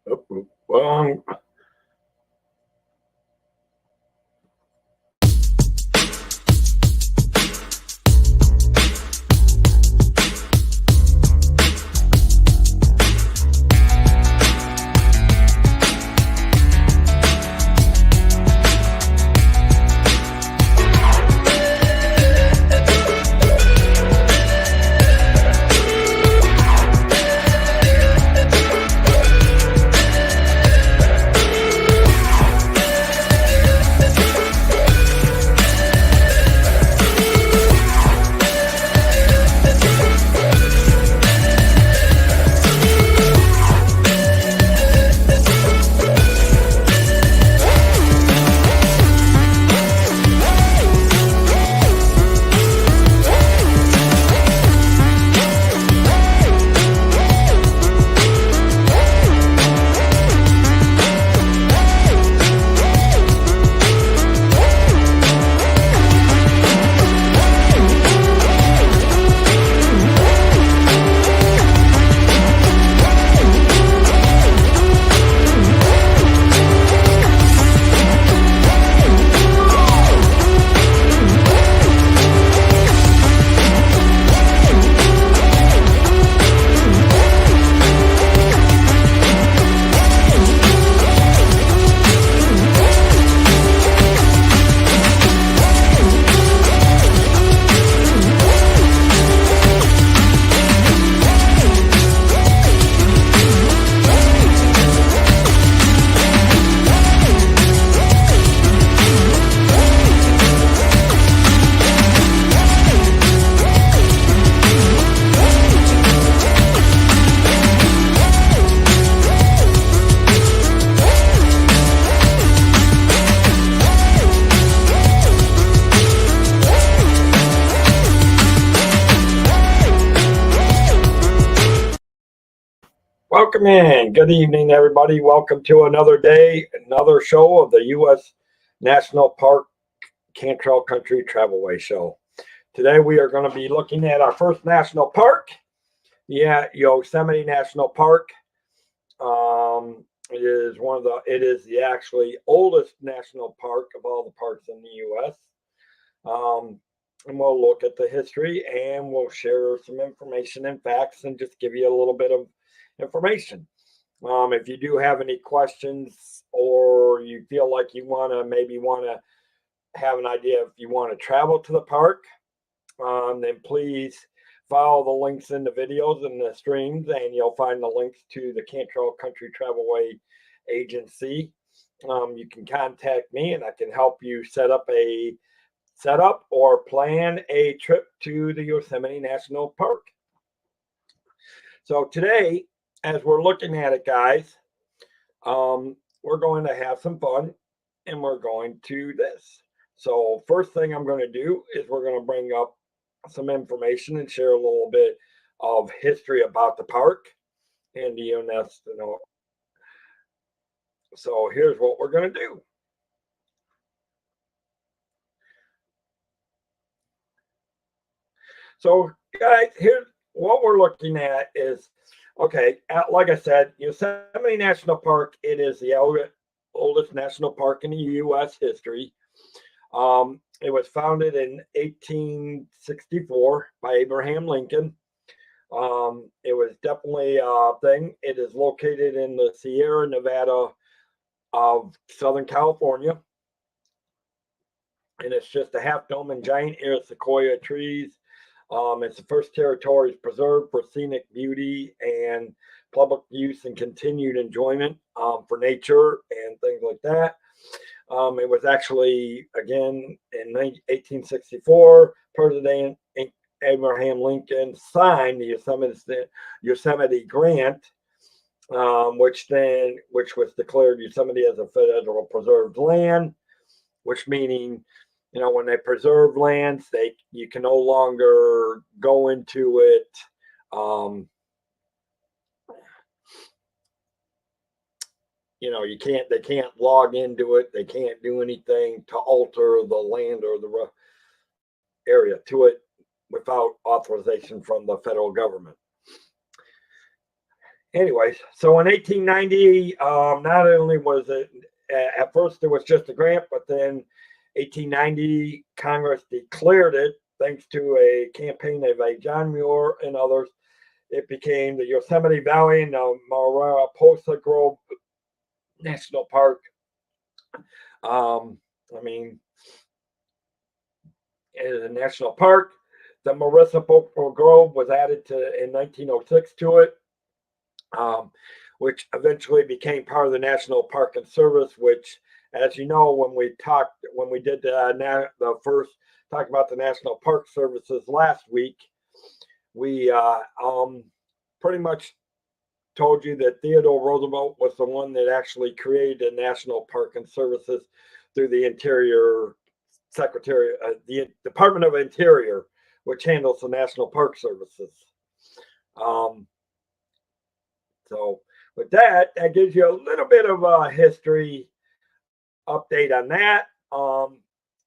Well, welcome in. Good evening, everybody. Welcome to another day, another show of the U.S. National Park Cantrell Country Travelway Show. Today, we are going to be looking at our first national park, Yosemite National Park. It is the actually oldest national park of all the parks in the U.S. And we'll look at the history and we'll share some information and facts and just give you a little bit of information. If you do have any questions or you feel like you want to have an idea if you want to travel to the park, then please follow the links in the videos and the streams, and you'll find the links to the Cantrell Country Travelway Agency. You can contact me and I can help you set up or plan a trip to the Yosemite National Park. So today, as we're looking at it, guys, we're going to have some fun and we're going to this. So first thing I'm going to do is we're going to bring up some information and share a little bit of history about the park and the UNESCO. So here's what we're going to do. So guys, here's what we're looking at is, okay, like I said, Yosemite National Park, it is the oldest national park in the U.S. history. It was founded in 1864 by Abraham Lincoln. It was definitely a thing. It is located in the Sierra Nevada of Southern California. And it's just a half dome and giant air sequoia trees. It's the first territory preserved for scenic beauty and public use and continued enjoyment for nature and things like that. It was actually, again, in 1864, President Abraham Lincoln signed the Yosemite Grant, which was declared Yosemite as a federal preserved land, which meaning, when they preserve lands, you can no longer go into it. They can't log into it. They can't do anything to alter the land or the area to it without authorization from the federal government. anyways, so in 1890, not only was it, at first it was just a grant, but then 1890, Congress declared it, thanks to a campaign by John Muir and others. It became the Yosemite Valley and the Mariposa Grove National Park. I mean, it is a national park. The Mariposa Grove was added to in 1906 to it, which eventually became part of the National Park and Service. Which, as you know, when we did the first talk about the National Park Services last week, we pretty much told you that Theodore Roosevelt was the one that actually created the National Park and Services through the Interior Secretary, the Department of Interior, which handles the National Park Services. So with that, that gives you a little bit of a history update on that.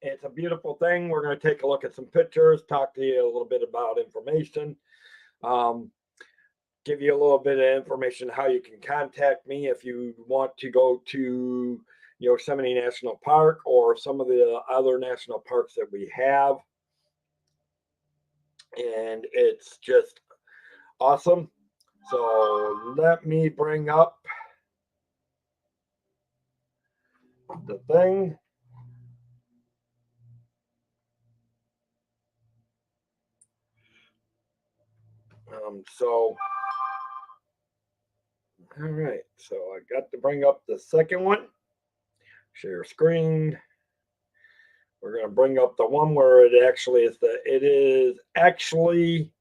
It's a beautiful thing. We're going to take a look at some pictures, talk to you a little bit about information, give you a little bit of information how you can contact me if you want to go to Yosemite National Park or some of the other national parks that we have. And it's just awesome. So let me bring up the thing. All right, so I got to bring up the second one. Share screen. We're going to bring up the one where it is actually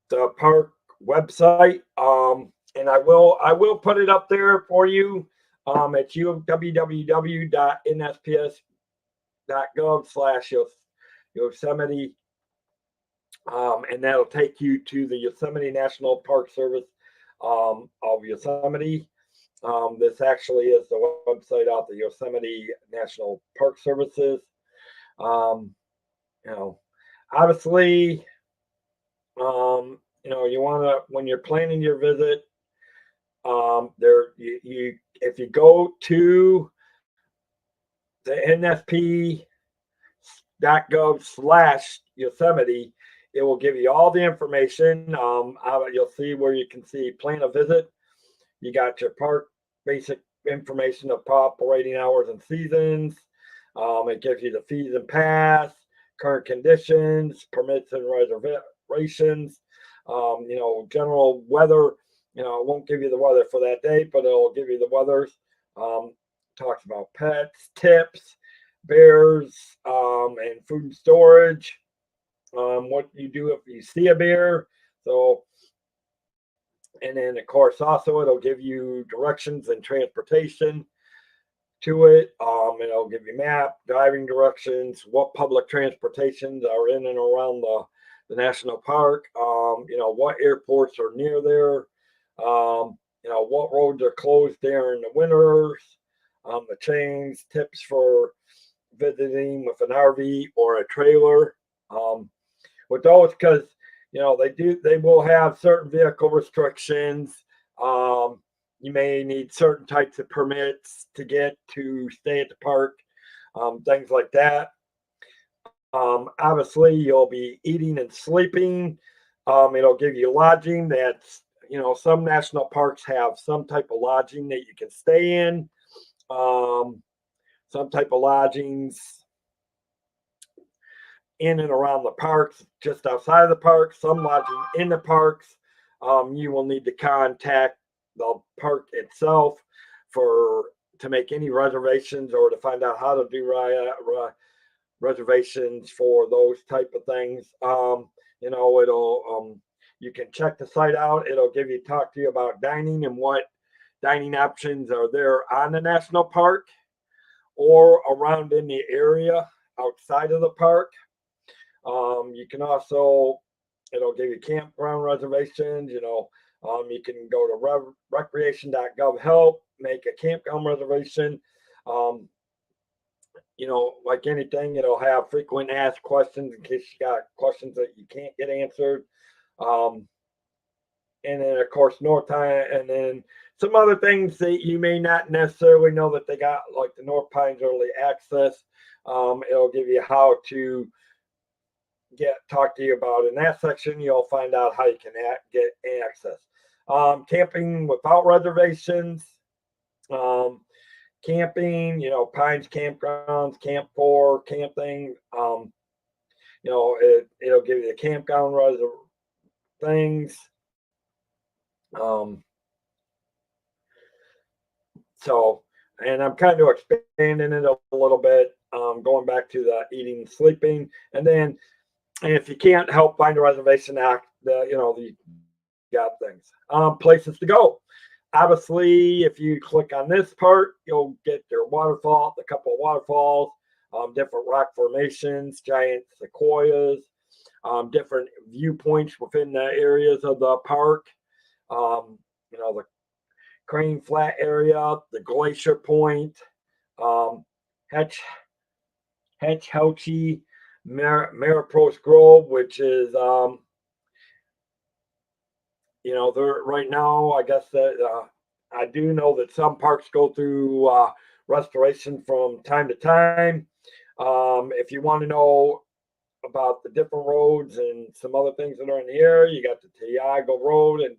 the park website. And I will put it up there for you. It's www.nsps.gov/Yosemite. And that'll take you to the Yosemite National Park Service of Yosemite. This actually is the website of the Yosemite National Park Services. Obviously, you want to, when you're planning your visit, if you go to the nsp.gov/Yosemite, it will give you all the information. You'll see where you can see plan a visit. You got your park basic information of operating hours and seasons. It gives you the fees and pass, current conditions, permits and reservations, general weather. It won't give you the weather for that day, but it'll give you the weathers. Talks about pets, tips, bears, and food and storage. What you do if you see a bear. So, and then of course also it'll give you directions and transportation to it. It'll give you map, driving directions, what public transportations are in and around the national park. What airports are near there. What roads are closed during the winters. The chains, tips for visiting with an RV or a trailer. With those, because they will have certain vehicle restrictions. You may need certain types of permits to stay at the park, things like that. Obviously, you'll be eating and sleeping. It'll give you lodging. That's some national parks have some type of lodging that you can stay in. Some type of lodgings in and around the parks, just outside of the park, some lodging in the parks. You will need to contact the park itself to make any reservations or to find out how to do reservations for those type of things. It'll you can check the site out. It'll talk to you about dining and what dining options are there on the national park or around in the area outside of the park. You can also, it'll give you campground reservations. You can go to recreation.gov help, make a campground reservation. Like anything, it'll have frequent asked questions in case you got questions that you can't get answered. and then of course North Pine, and then some other things that you may not necessarily know that they got, like the North Pines Early Access. It'll give you how to talk to you about in that section. You'll find out how you can get access. Camping without reservations. Um, Camping, Pines campgrounds, Camp 4, camping. It'll give you the campground things. Um, so, and I'm kind of expanding it a little bit, going back to the eating, sleeping, and then, and if you can't help find a reservation, the got things, places to go. Obviously, if you click on this part, you'll get their waterfall, a couple of waterfalls, different rock formations, giant sequoias, different viewpoints within the areas of the park. The Crane Flat area, the Glacier Point, Hetchelchie, Mariposa Grove, which is they're right now, I guess that I do know that some parks go through restoration from time to time. If you want to know about the different roads and some other things that are in the area, you got the Tiago Road and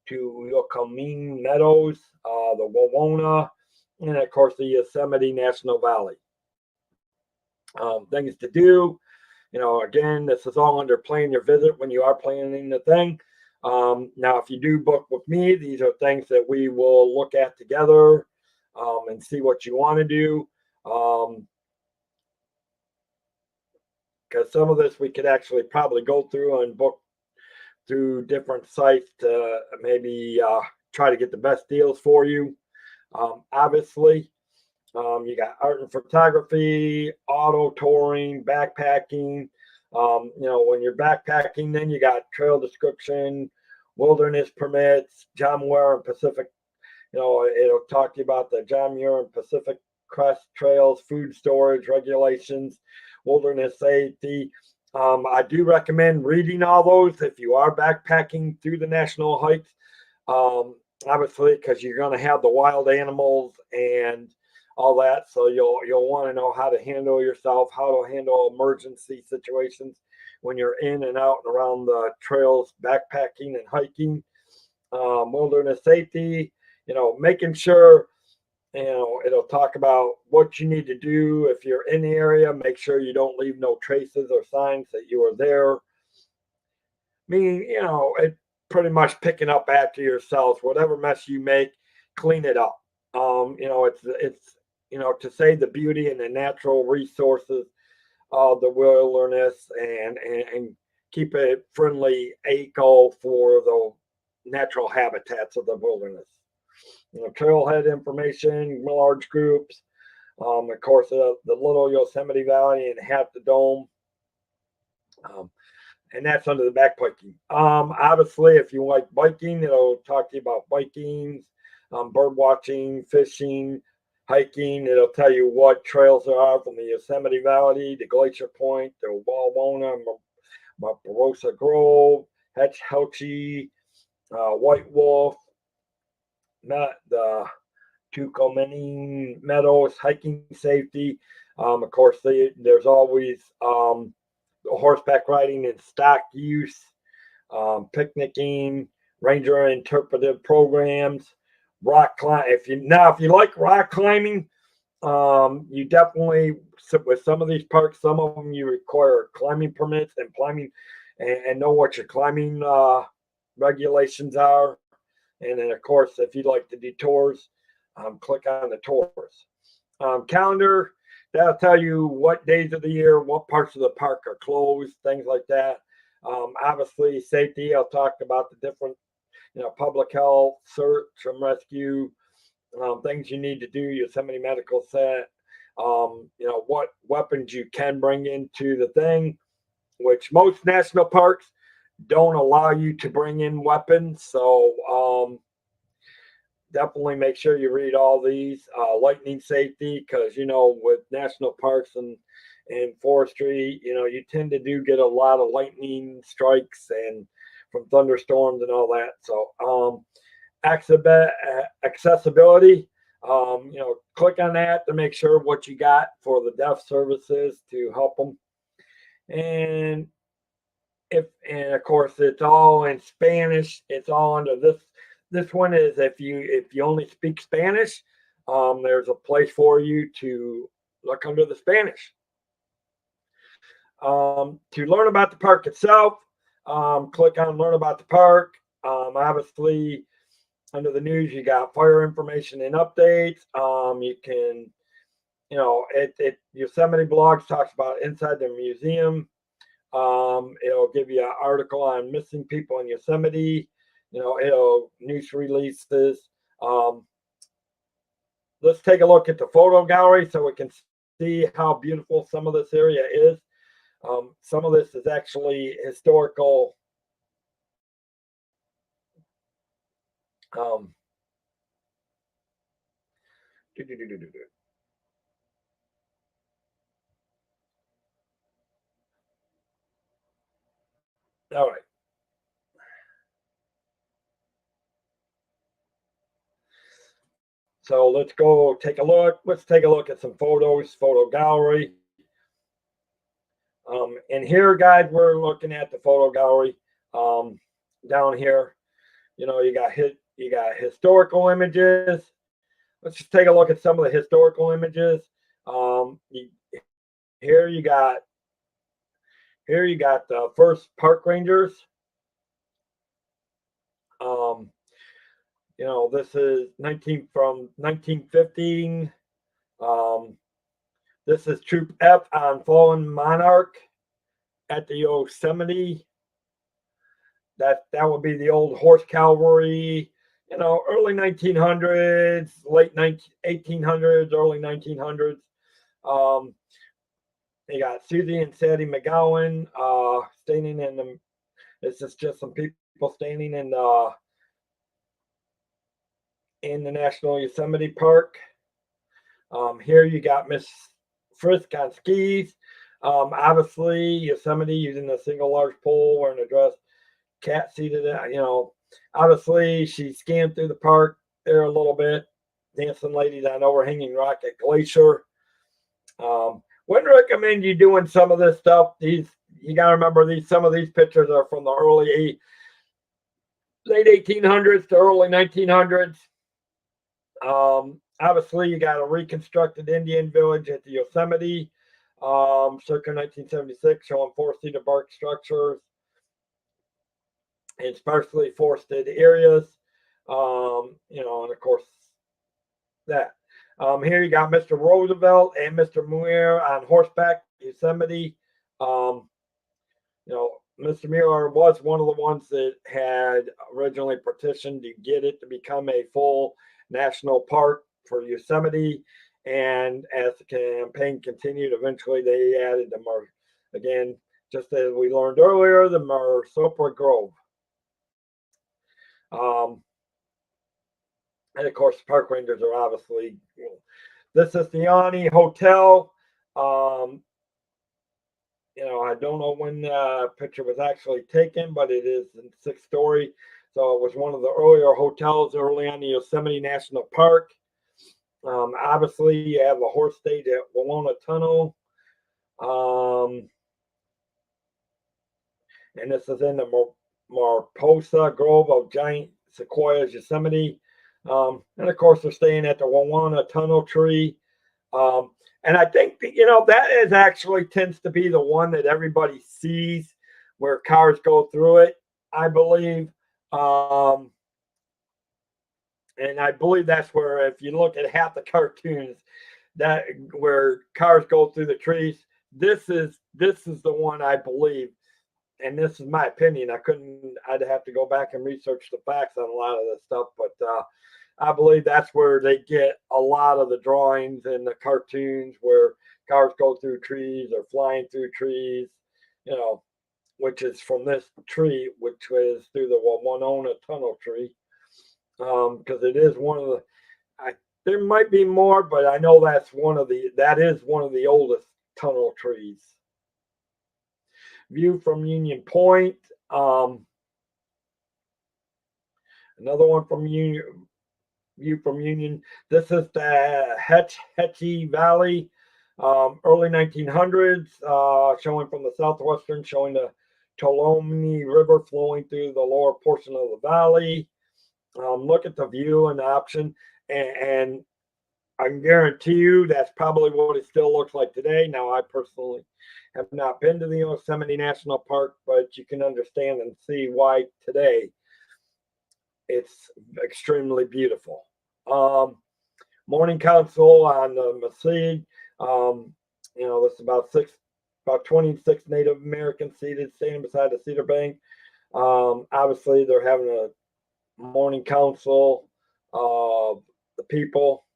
to Yosemite Meadows, the Wawona, and of course the Yosemite National Valley. Things to do. Again, this is all under plan your visit when you are planning the thing. Now, if you do book with me, these are things that we will look at together and see what you want to do. Because some of this we could actually probably go through and book through different sites to maybe try to get the best deals for you. Obviously, you got art and photography, auto touring, backpacking. When you're backpacking, then you got trail description, wilderness permits, John Muir and Pacific. It'll talk to you about the John Muir and Pacific Crest trails, food storage regulations, wilderness safety. I do recommend reading all those if you are backpacking through the national hikes. Obviously, because you're going to have the wild animals and all that, so you'll want to know how to handle yourself, how to handle emergency situations when you're in and out and around the trails, backpacking and hiking. Wilderness safety, making sure, it'll talk about what you need to do if you're in the area. Make sure you don't leave no traces or signs that you are there. Meaning, it pretty much picking up after yourselves. Whatever mess you make, clean it up. It's to save the beauty and the natural resources of the wilderness and keep it friendly eco for the natural habitats of the wilderness. Trailhead information, large groups, of course, the Little Yosemite Valley and half the Dome. And that's under the backpacking. Obviously, if you like biking, it'll talk to you about biking, bird watching, fishing, hiking. It'll tell you what trails there are from the Yosemite Valley, the Glacier Point, the Wawona, Mariposa Grove, Hetchelchie, White Wolf, the Yosemite Meadows, hiking safety. Of course, there's always horseback riding in stock use, picnicking, ranger interpretive programs, rock climb. If you like rock climbing, you definitely, with some of these parks, some of them you require climbing permits and climbing and know what your climbing regulations are. And then, of course, if you like the detours, click on the tours. Calendar, that'll tell you what days of the year, what parts of the park are closed, things like that. Obviously, safety, I'll talk about the different, public health, search and rescue, things you need to do, Yosemite medical set, what weapons you can bring into the thing, which most national parks don't allow you to bring in weapons. So definitely make sure you read all these. Lightning safety, because with national parks and forestry, you tend to do get a lot of lightning strikes and from thunderstorms and all that. So accessibility, click on that to make sure what you got for the deaf services to help them. And and of course it's all in Spanish. It's all under this one is if you only speak Spanish, there's a place for you to look under the Spanish. To learn about the park itself, click on learn about the park. Obviously under the news you got fire information and updates. You can Yosemite Blogs talks about inside the museum. It'll give you an article on missing people in Yosemite. It'll news releases. Let's take a look at the photo gallery so we can see how beautiful some of this area is. Some of this is actually historical. All right. So let's go take a look. Let's take a look at some photos, photo gallery. And here, guys, we're looking at the photo gallery. Down here, you got historical images. Let's just take a look at some of the historical images. Here you got the first park rangers. This is 1915. This is Troop F on Fallen Monarch at the Yosemite. That would be the old horse cavalry. Early 1900s, late 1800s, early 1900s. They got Susie and Sadie McGowan standing in the. This is just some people standing in the National Yosemite Park. Here you got Miss Frisk on skis. Obviously, Yosemite using a single large pole, wearing a dress, cat seated. Obviously, she scanned through the park there a little bit, dancing ladies on overhanging rock at Glacier. Wouldn't recommend you doing some of this stuff. You gotta remember some of these pictures are from the late 1800s to early 1900s. Obviously, you got a reconstructed Indian village at the Yosemite, circa 1976, showing four-seater bark structures in sparsely forested areas. And of course, that. Here you got Mr. Roosevelt and Mr. Muir on horseback, Yosemite. Mr. Muir was one of the ones that had originally petitioned to get it to become a full national park for Yosemite. And as the campaign continued, eventually they added again, just as we learned earlier, the Maricopa Grove. And of course, the park rangers are obviously. This is the Ani Hotel. I don't know when the picture was actually taken, but it is in 6th story. So it was one of the earlier hotels early on the Yosemite National Park. Obviously, you have a horse stage at Walona Tunnel. And this is in the Mariposa Grove of Giant Sequoias, Yosemite. And of course, they're staying at the Walona Tunnel Tree. And I think that is actually tends to be the one that everybody sees where cars go through it, I believe. And I believe that's where, if you look at half the cartoons, that where cars go through the trees, this is the one I believe. And this is my opinion. I'd have to go back and research the facts on a lot of this stuff, but I believe that's where they get a lot of the drawings and the cartoons where cars go through trees or flying through trees, which is from this tree, which was through the Walona Tunnel Tree. Because it is one of the, there might be more, but I know that is one of the oldest tunnel trees. View from Union Point. Another one from Union, view from Union. This is the Hetchy Valley, early 1900s, showing from the southwestern, showing the Tuolumne River flowing through the lower portion of the valley. Look at the view and the option, and I can guarantee you that's probably what it still looks like today. Now, I personally have not been to the Yosemite National Park, but you can understand and see why today it's extremely beautiful. Morning council on the Mesquite. This is about 26 Native Americans seated, standing beside the cedar bank. Obviously, they're having a morning council of the people.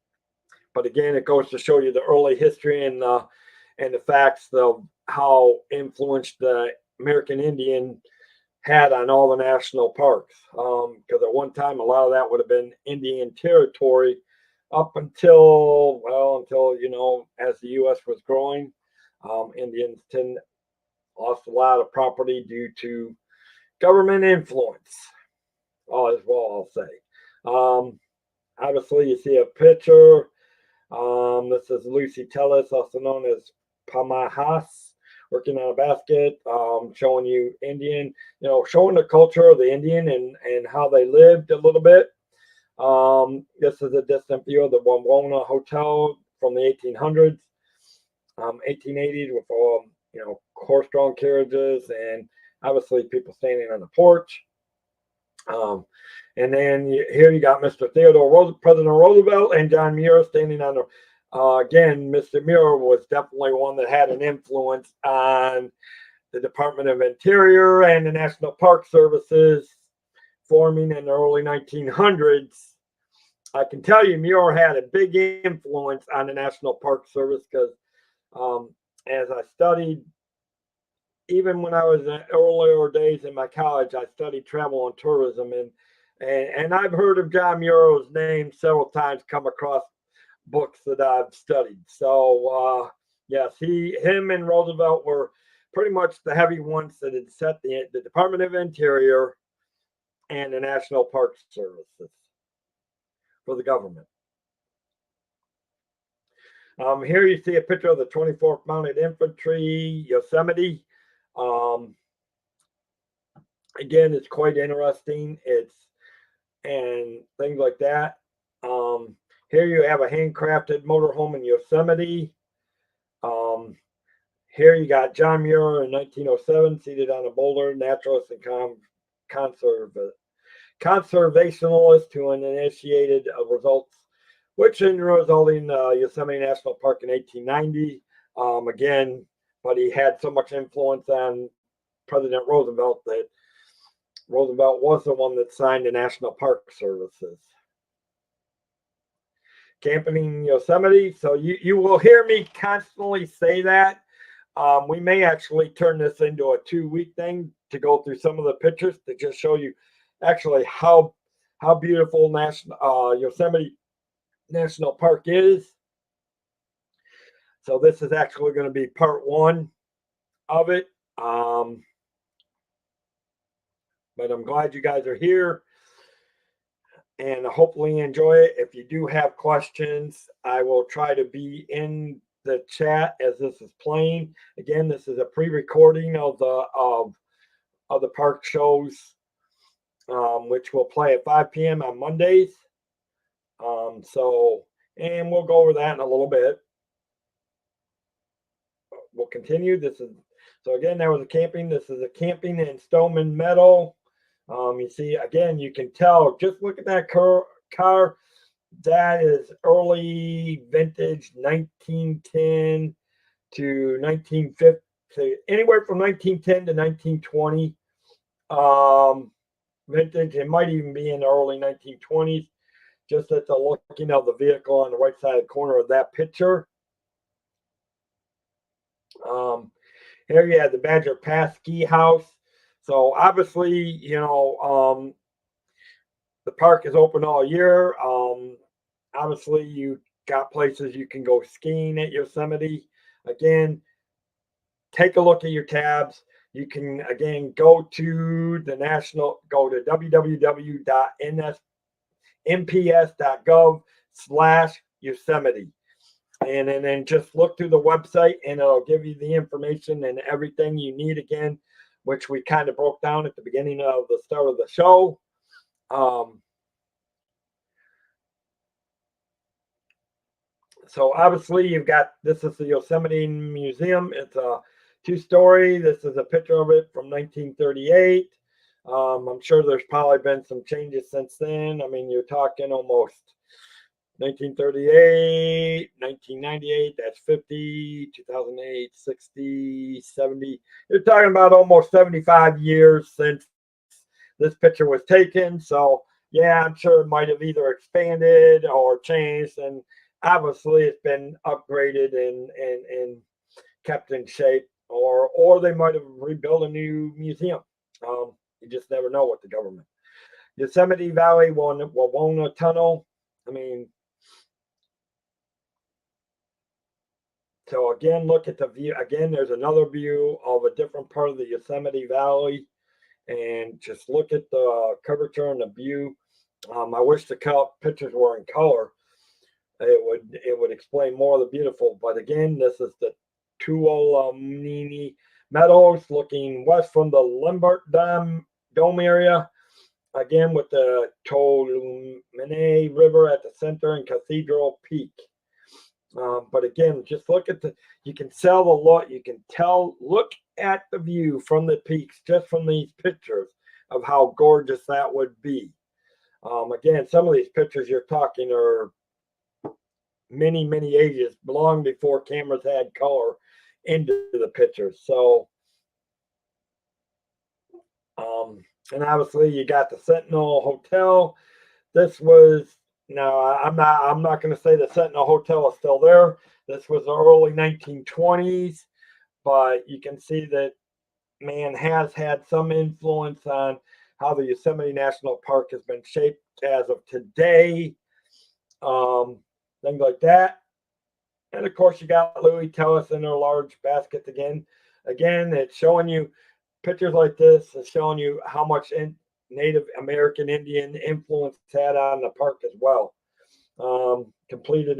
But again, it goes to show you the early history and the facts of how influenced the American Indian had on all the national parks. Because at one time, a lot of that would have been Indian territory up until as the U.S. was growing. Indians lost a lot of property due to government influence. As well, I'll say. Obviously, you see a picture. This is Lucy Tellis, also known as Pamahas, working on a basket, showing you Indian, showing the culture of the Indian and how they lived a little bit. This is a distant view of the Wawona Hotel from the 1800s, 1880s, with horse-drawn carriages and obviously people standing on the porch. And then here you got Mr. President Roosevelt and John Muir standing on the. Again, Mr. Muir was definitely one that had an influence on the Department of Interior and the National Park Services forming in the early 1900s. I can tell you Muir had a big influence on the National Park Service because as I studied, even when I was in earlier days in my college, I studied travel and tourism, and I've heard of John Muir's name several times come across books that I've studied. So yes, him and Roosevelt were pretty much the heavy ones that had set the Department of Interior and the National Park Services for the government. Here you see a picture of the 24th Mounted Infantry, Yosemite. Again, it's quite interesting. And things like that. Here you have a handcrafted motorhome in Yosemite. Here you got John Muir in 1907, seated on a boulder, naturalist and conservationalist who initiated results, which resulting Yosemite National Park in 1890. Again, but he had so much influence on President Roosevelt that Roosevelt was the one that signed the National Park Services. Camping in Yosemite. So you will hear me constantly say that. We may actually turn this into a 2-week thing to go through some of the pictures to just show you actually how beautiful Yosemite National Park is. So this is actually going to be part 1 of it. But I'm glad you guys are here and hopefully enjoy it. If you do have questions, I will try to be in the chat as this is playing. Again, this is a pre-recording of the park shows, which will play at 5 p.m. on Mondays. And we'll go over that in a little bit. We'll continue. So again, there was a camping. This is a camping in Stoneman Meadow. You see, again, you can tell, just look at that car. That is early vintage 1910 to 1950, anywhere from 1910 to 1920 vintage. It might even be in the early 1920s, just at the looking of the vehicle on the right side of the corner of that picture. Here you have the Badger Pass Ski House. So obviously, the park is open all year. Obviously, you got places you can go skiing at Yosemite. Again, take a look at your tabs. You can again go to www.nps.gov/Yosemite. And then just look through the website and it'll give you the information and everything you need again, which we kind of broke down at the beginning of the start of the show. So obviously you've got, this is the Yosemite Museum. It's a 2-story. This is a picture of it from 1938. I'm sure there's probably been some changes since then. I mean, you're talking almost 1938, 1998, that's 50, 2008, 60, 70. You're talking about almost 75 years since this picture was taken. So, yeah, I'm sure it might have either expanded or changed. And obviously, it's been upgraded and kept in shape. Or they might have rebuilt a new museum. You just never know with the government. Yosemite Valley, Wawona Tunnel. I mean, so again, look at the view. Again, there's another view of a different part of the Yosemite Valley, and just look at the curvature and the view. I wish the pictures were in color. It would explain more of the beautiful. But again, this is the Tuolumne Meadows, looking west from the Lambert Dome area. Again, with the Tuolumne River at the center and Cathedral Peak. But again, just look at you can tell the look, look at the view from the peaks, just from these pictures of how gorgeous that would be. Again, some of these pictures you're talking are many ages, long before cameras had color into the pictures. So, and obviously you got the Sentinel Hotel. This was, no, I'm not going to say the Sentinel Hotel is still there. This was the early 1920s, but you can see that man has had some influence on how the Yosemite National Park has been shaped as of today. Things like that. And of course, you got Louis Tellis in their large baskets again. Again, it's showing you pictures like this is showing you how much Native American Indian influence it's had on the park as well. Completed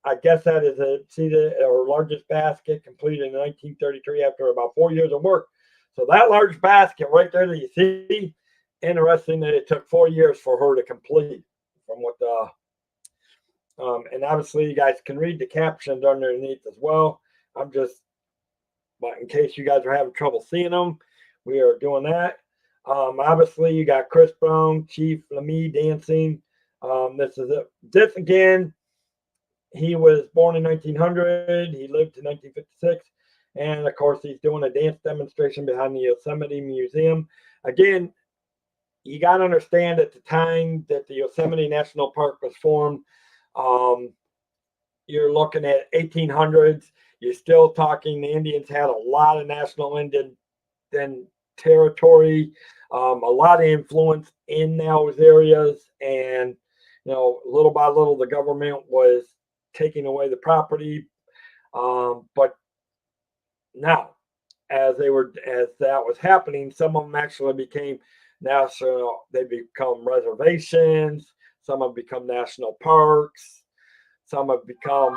I guess that is our largest basket, completed in 1933 after about 4 years of work. So that large basket right there that you see, interesting that it took 4 years for her to complete. From what and obviously you guys can read the captions underneath as well. But in case you guys are having trouble seeing them, we are doing that. Obviously, you got Chris Brown, Chief Lamy dancing. This again, he was born in 1900. He lived to 1956. And of course, he's doing a dance demonstration behind the Yosemite Museum. Again, you got to understand at the time that the Yosemite National Park was formed, you're looking at 1800s. You're still talking the Indians had a lot of national Indian territory, a lot of influence in those areas, and little by little the government was taking away the property. But now, as that was happening, some of them actually became national. They become reservations. Some have become national parks. Some have become,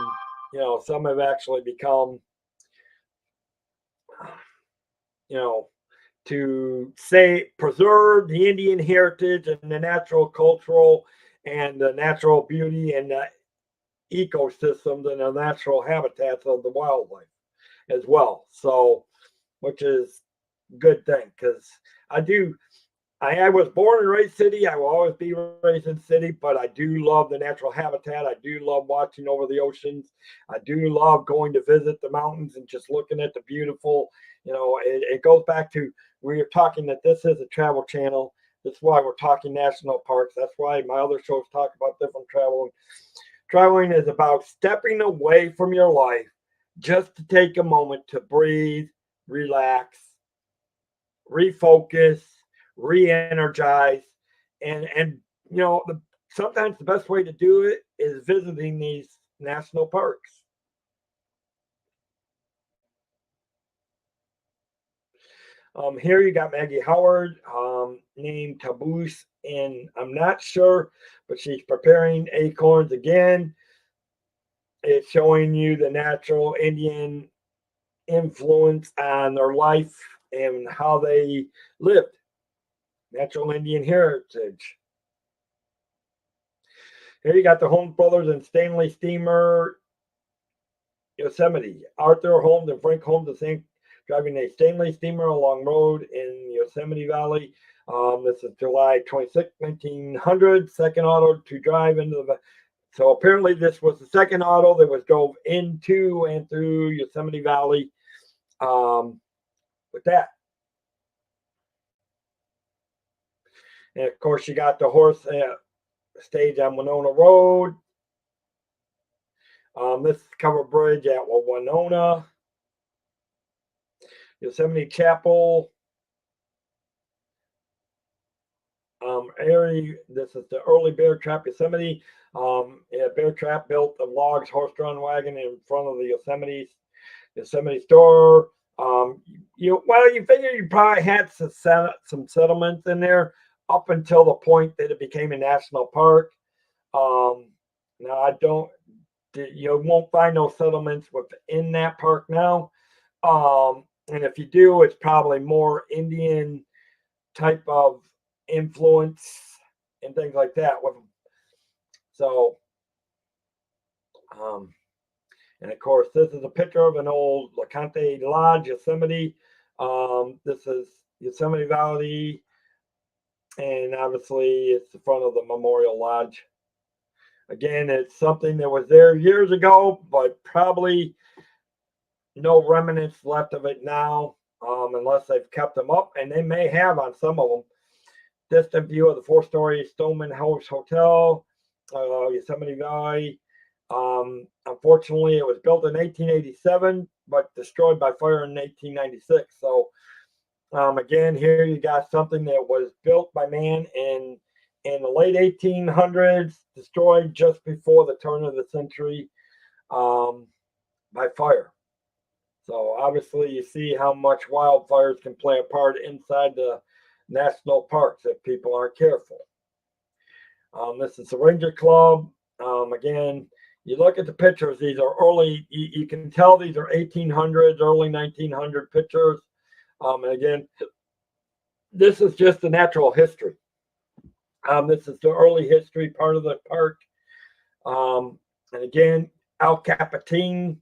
some have actually become, to say preserve the Indian heritage and the natural cultural and the natural beauty and the ecosystems and the natural habitats of the wildlife as well. So, which is a good thing, because I was born and raised city. I will always be raised in city, but I do love the natural habitat. I do love watching over the oceans. I do love going to visit the mountains and just looking at the beautiful. It goes back to, we are talking that this is a travel channel. That's why we're talking national parks. That's why my other shows talk about different travel. Traveling is about stepping away from your life just to take a moment to breathe, relax, refocus, re-energize, and sometimes the best way to do it is visiting these national parks. Here you got Maggie Howard, named Taboose, and I'm not sure, but she's preparing acorns again. It's showing you the natural Indian influence on their life and how they lived. Natural Indian heritage. Here you got the Holmes brothers and Stanley Steamer, Yosemite. Arthur Holmes and Frank Holmes, the same, driving a Stanley Steamer along road in Yosemite Valley. This is July 26, 1900. Second auto to drive into the. So apparently this was the second auto that was drove into and through Yosemite Valley. With that. And of course, you got the horse stage on Winona Road. This is covered bridge at Winona. Yosemite Chapel. Area. This is the early bear trap Yosemite. A bear trap built of logs, horse-drawn wagon in front of the Yosemite store. You figure you probably had some settlements in there up until the point that it became a national park. Now you won't find no settlements within that park now. And if you do, it's probably more Indian type of influence and things like that with them. So, and of course, this is a picture of an old LeConte Lodge, Yosemite. This is Yosemite Valley, and obviously it's the front of the Memorial Lodge. Again, it's something that was there years ago, but probably no remnants left of it now, unless they've kept them up, and they may have on some of them. Distant view of the four-story Stoneman House Hotel, Yosemite Valley. Unfortunately, it was built in 1887, but destroyed by fire in 1896. So, again, here you got something that was built by man in the late 1800s, destroyed just before the turn of the century by fire. So obviously you see how much wildfires can play a part inside the national parks if people aren't careful. This is the Ranger Club. Again, you look at the pictures, these are early, you can tell these are 1800s, early 1900 pictures. And again, this is just the natural history. This is the early history part of the park. And again, El Capitan.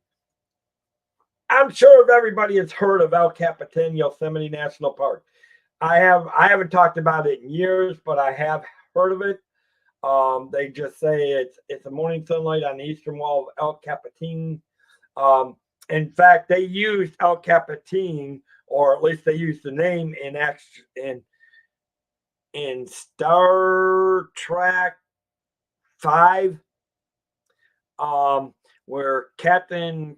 I'm sure if everybody has heard of El Capitan Yosemite National Park. I haven't talked about it in years, but I have heard of it. They just say it's a morning sunlight on the eastern wall of El Capitan. In fact, they used El Capitan, or at least they used the name in Star Trek 5, where Captain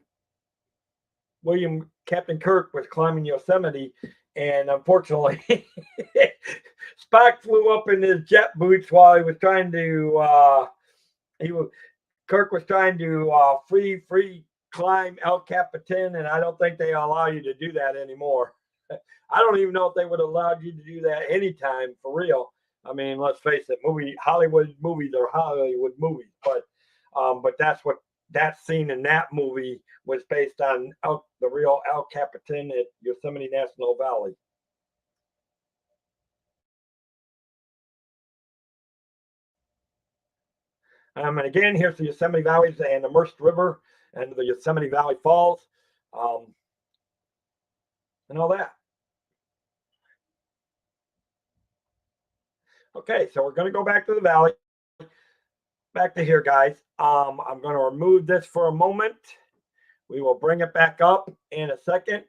Kirk was climbing Yosemite, and unfortunately, Spock flew up in his jet boots while he was trying to. Kirk was trying to free climb El Capitan, and I don't think they allow you to do that anymore. I don't even know if they would have allowed you to do that anytime for real. I mean, let's face it, Hollywood movies are Hollywood movies, but that's what that scene in that movie was based on the real El Capitan at Yosemite National Valley. And again, here's the Yosemite Valleys and the Merced River and the Yosemite Valley Falls, and all that. Okay, so we're going to go back to the valley. Back to here, guys. I'm going to remove this for a moment. We will bring it back up in a second.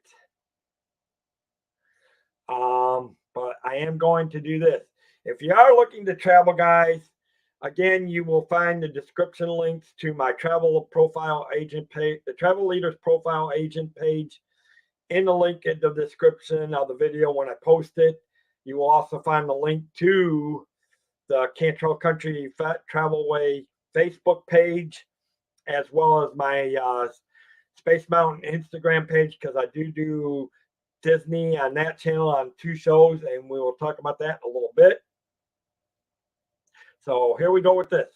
But I am going to do this. If you are looking to travel, guys, again, you will find the description links to my travel profile agent page, the Travel Leaders Profile Agent page, in the link in the description of the video when I post it. You will also find the link to the Cantrell Country Travelway Facebook page, as well as my Space Mountain Instagram page, because I do Disney on that channel on 2 shows, and we will talk about that in a little bit. So here we go with this.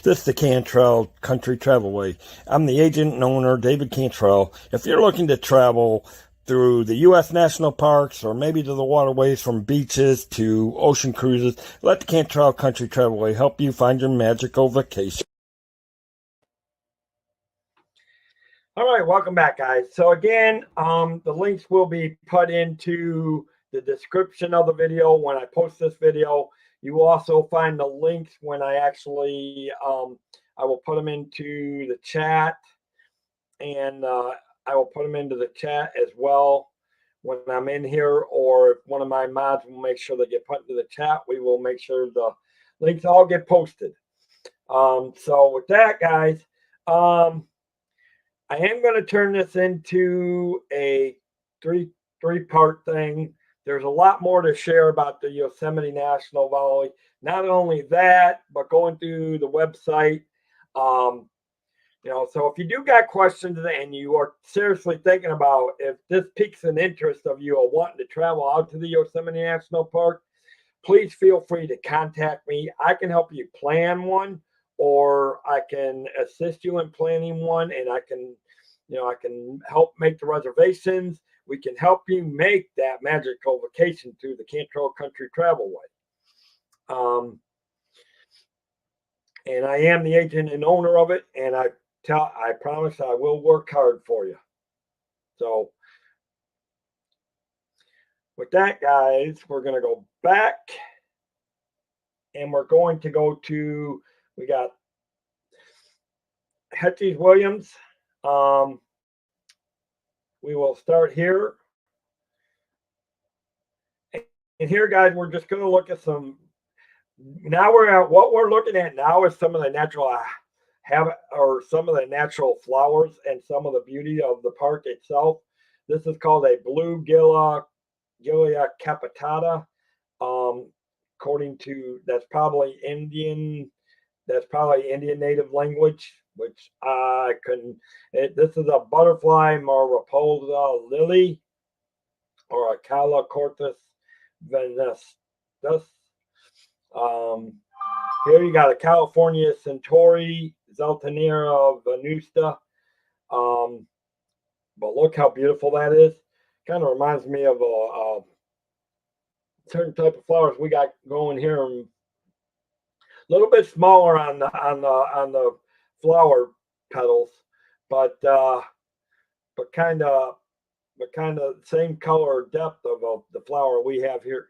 This is the Cantrell Country Travelway. I'm the agent and owner, David Cantrell. If you're looking to travel through the U.S. national parks or maybe to the waterways from beaches to ocean cruises, let the Cantrell Country Travelway help you find your magical vacation. All right, welcome back, guys. So again, the links will be put into the description of the video when I post this video. You will also find the links when I actually, I will put them into the chat, and I will put them into the chat as well when I'm in here, or if one of my mods will make sure they get put into the chat, we will make sure the links all get posted. So with that, guys, I am going to turn this into a three-part thing. There's a lot more to share about the Yosemite National Valley. Not only that, but going through the website. So if you do got questions and you are seriously thinking about if this piques an interest of you or wanting to travel out to the Yosemite National Park, please feel free to contact me. I can help you plan one, or I can assist you in planning one, and I can help make the reservations. We can help you make that magical vacation through the Cantrell Country Travelway. And I am the agent and owner of it, and I promise I will work hard for you. So with that, guys, we're going to go back, and we're going to go to, we got Hetty's Williams. We will start here. And here, guys, we're just going to look at some. Now what we're looking at now is some of the natural some of the natural flowers and some of the beauty of the park itself. This is called a blue Gilia capitata. According to, that's probably Indian native language, which I couldn't. This is a butterfly mariposa lily, or a Calocortus venustus. Here you got a California Centauri, Zeltanera venusta. But look how beautiful that is. Kind of reminds me of a certain type of flowers we got going here. A little bit smaller on the flower petals, but kind of same color depth of the flower we have here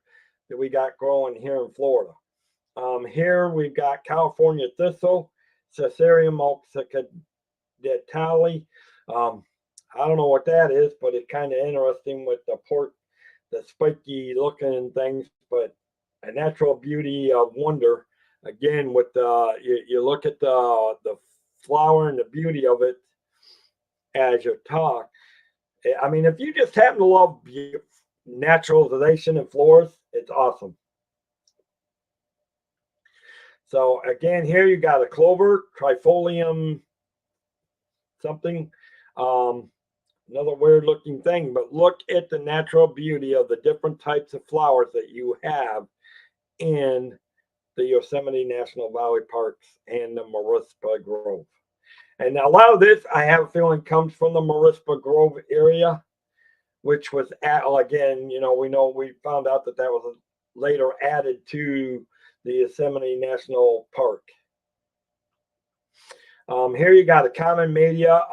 that we got growing here in Florida. Here we've got California thistle, Caesarium oxycadetali. I don't know what that is, but it's kind of interesting with the spiky looking things, but a natural beauty of wonder. Again, with you look at the flower and the beauty of it as you talk. I mean, if you just happen to love naturalization and flowers, it's awesome. So again, here you got a clover, trifolium something. Um, Another weird looking thing, but look at the natural beauty of the different types of flowers that you have in the Yosemite National Valley Parks and the Marispa Grove. And a lot of this, I have a feeling, comes from the Marispa Grove area, which was again, we found out that was later added to the Yosemite National Park. Here you got a common Media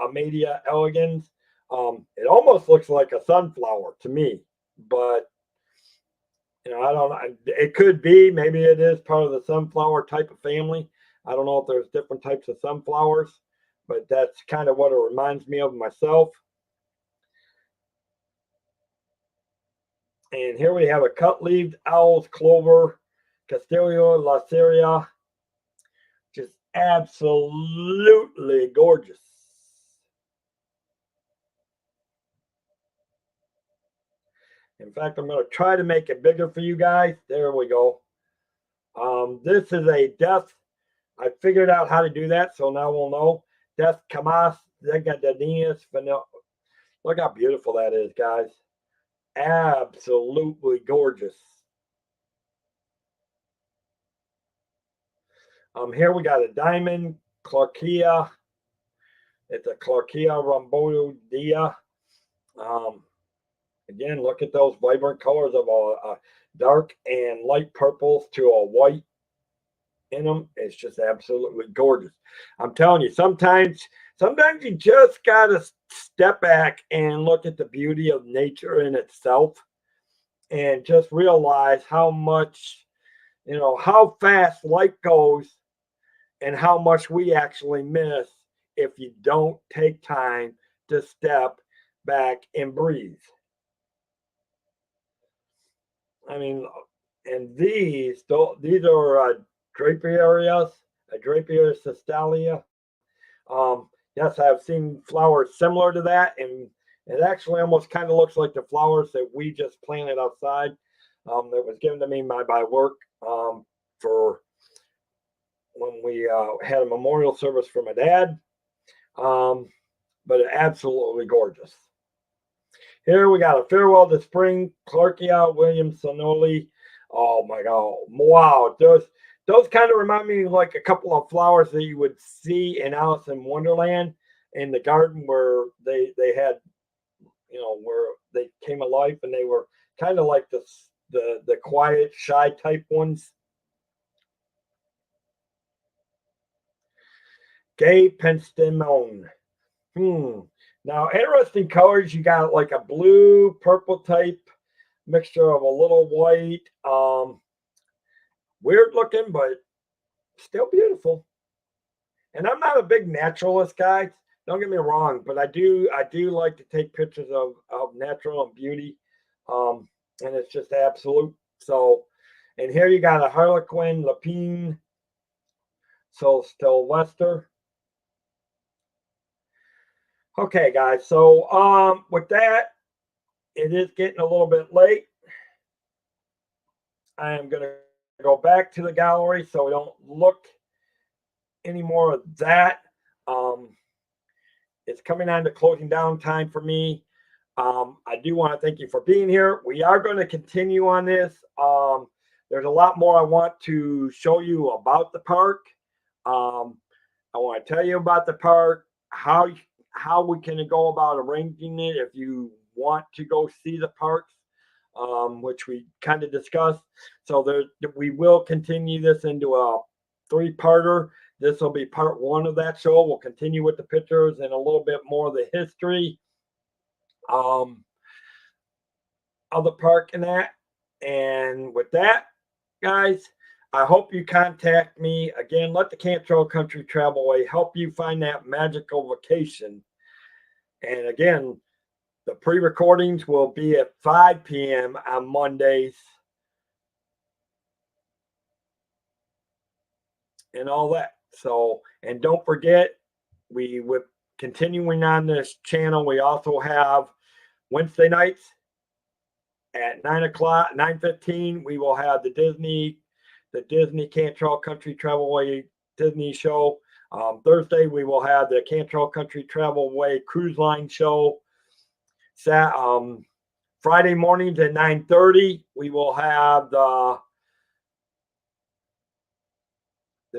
elegans. It almost looks like a sunflower to me, but I don't know. It could be, maybe it is part of the sunflower type of family. I don't know if there's different types of sunflowers, but that's kind of what it reminds me of myself. And here we have a cut-leaved owl's clover, Castellio lacera, just absolutely gorgeous. In fact, I'm going to try to make it bigger for you guys. There we go. This is a death. I figured out how to do that, so now we'll know. Death Camas Zegadanias Vanilla. Look how beautiful that is, guys. Absolutely gorgeous. Here we got a diamond Clarkia. It's a Clarkia rhomboidea. Again, look at those vibrant colors of a dark and light purples to a white in them. It's just absolutely gorgeous. I'm telling you, sometimes you just gotta step back and look at the beauty of nature in itself and just realize how much, how fast life goes and how much we actually miss if you don't take time to step back and breathe. I mean, and these are Draperias, Draperia sestalia. Yes, I've seen flowers similar to that, and it actually almost kind of looks like the flowers that we just planted outside. That was given to me by work for when we had a memorial service for my dad. But absolutely gorgeous. Here we got a farewell to spring, Clarkia Williamsonoli. Oh my God! Wow, those kind of remind me like a couple of flowers that you would see in Alice in Wonderland in the garden where they had, where they came alive, and they were kind of like the quiet, shy type ones. Gay Penstemon. Now, interesting colors. You got like a blue, purple type mixture of a little white. Weird looking, but still beautiful. And I'm not a big naturalist, guys. Don't get me wrong, but I do like to take pictures of natural and beauty. And it's just absolute. So, and here you got a Harlequin Lapine. So still Lester. Okay, guys. So with that, it is getting a little bit late. I am going to go back to the gallery so we don't look any more of that. It's coming on to closing down time for me. I do want to thank you for being here. We are going to continue on this. There's a lot more I want to show you about the park. I want to tell you about the park, how we can go about arranging it if you want to go see the parks, which we kind of discussed. So we will continue this into a 3-parter. This will be part 1 of that show. We'll continue with the pictures and a little bit more of the history of the park and that. And with that, guys, I hope you contact me. Again, let the Cantrell Country Travelway help you find that magical vacation. And again, The pre-recordings will be at 5 p.m. on Mondays. And all that. So, and don't forget, with continuing on this channel, we also have Wednesday nights at 9:00, 9:15. We will have the Disney Cantrell Country Travelway Disney show. Thursday, we will have the Cantrell Country Travelway Cruise Line show. Friday mornings at 9:30, we will have the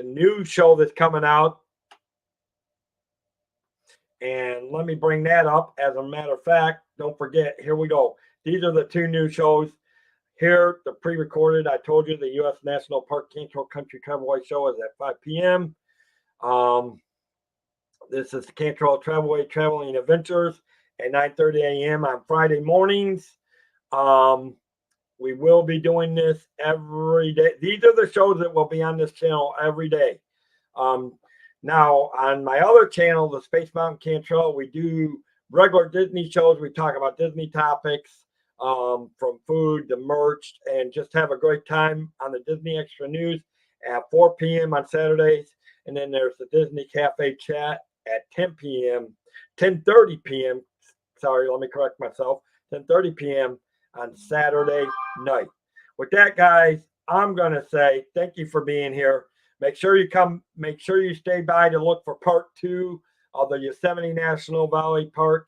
new show that's coming out. And let me bring that up. As a matter of fact, don't forget, here we go. These are the two new shows. Here, the pre-recorded, I told you the U.S. National Park Cantrell Country Travelway show is at 5 p.m. This is the Cantrell Travelway Traveling Adventures at 9:30 a.m. on Friday mornings. We will be doing this every day. These are the shows that will be on this channel every day. Now, on my other channel, the Space Mountain Cantrell, we do regular Disney shows. We talk about Disney topics, from food to merch, and just have a great time on the Disney Extra News at 4 p.m. on Saturdays. And then there's the Disney Cafe Chat at 10 p.m., 10:30 p.m. Sorry, let me correct myself. 10:30 p.m. on Saturday night. With that, guys, I'm going to say thank you for being here. Make sure you stay by to look for part 2 of the Yosemite National Valley Park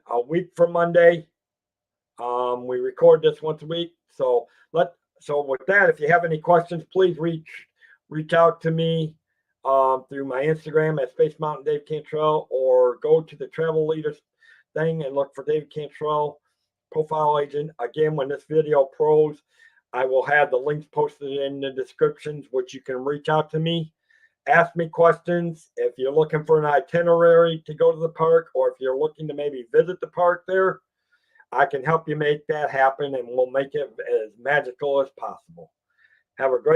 a week from Monday. We record this once a week. So with that, if you have any questions, please reach out to me through my Instagram at Space Mountain Dave Cantrell, or go to the Travel Leaders thing and look for Dave Cantrell, profile agent. Again, when this video pros, I will have the links posted in the descriptions, which you can reach out to me, ask me questions. If you're looking for an itinerary to go to the park, or if you're looking to maybe visit the park there, I can help you make that happen, and we'll make it as magical as possible. Have a great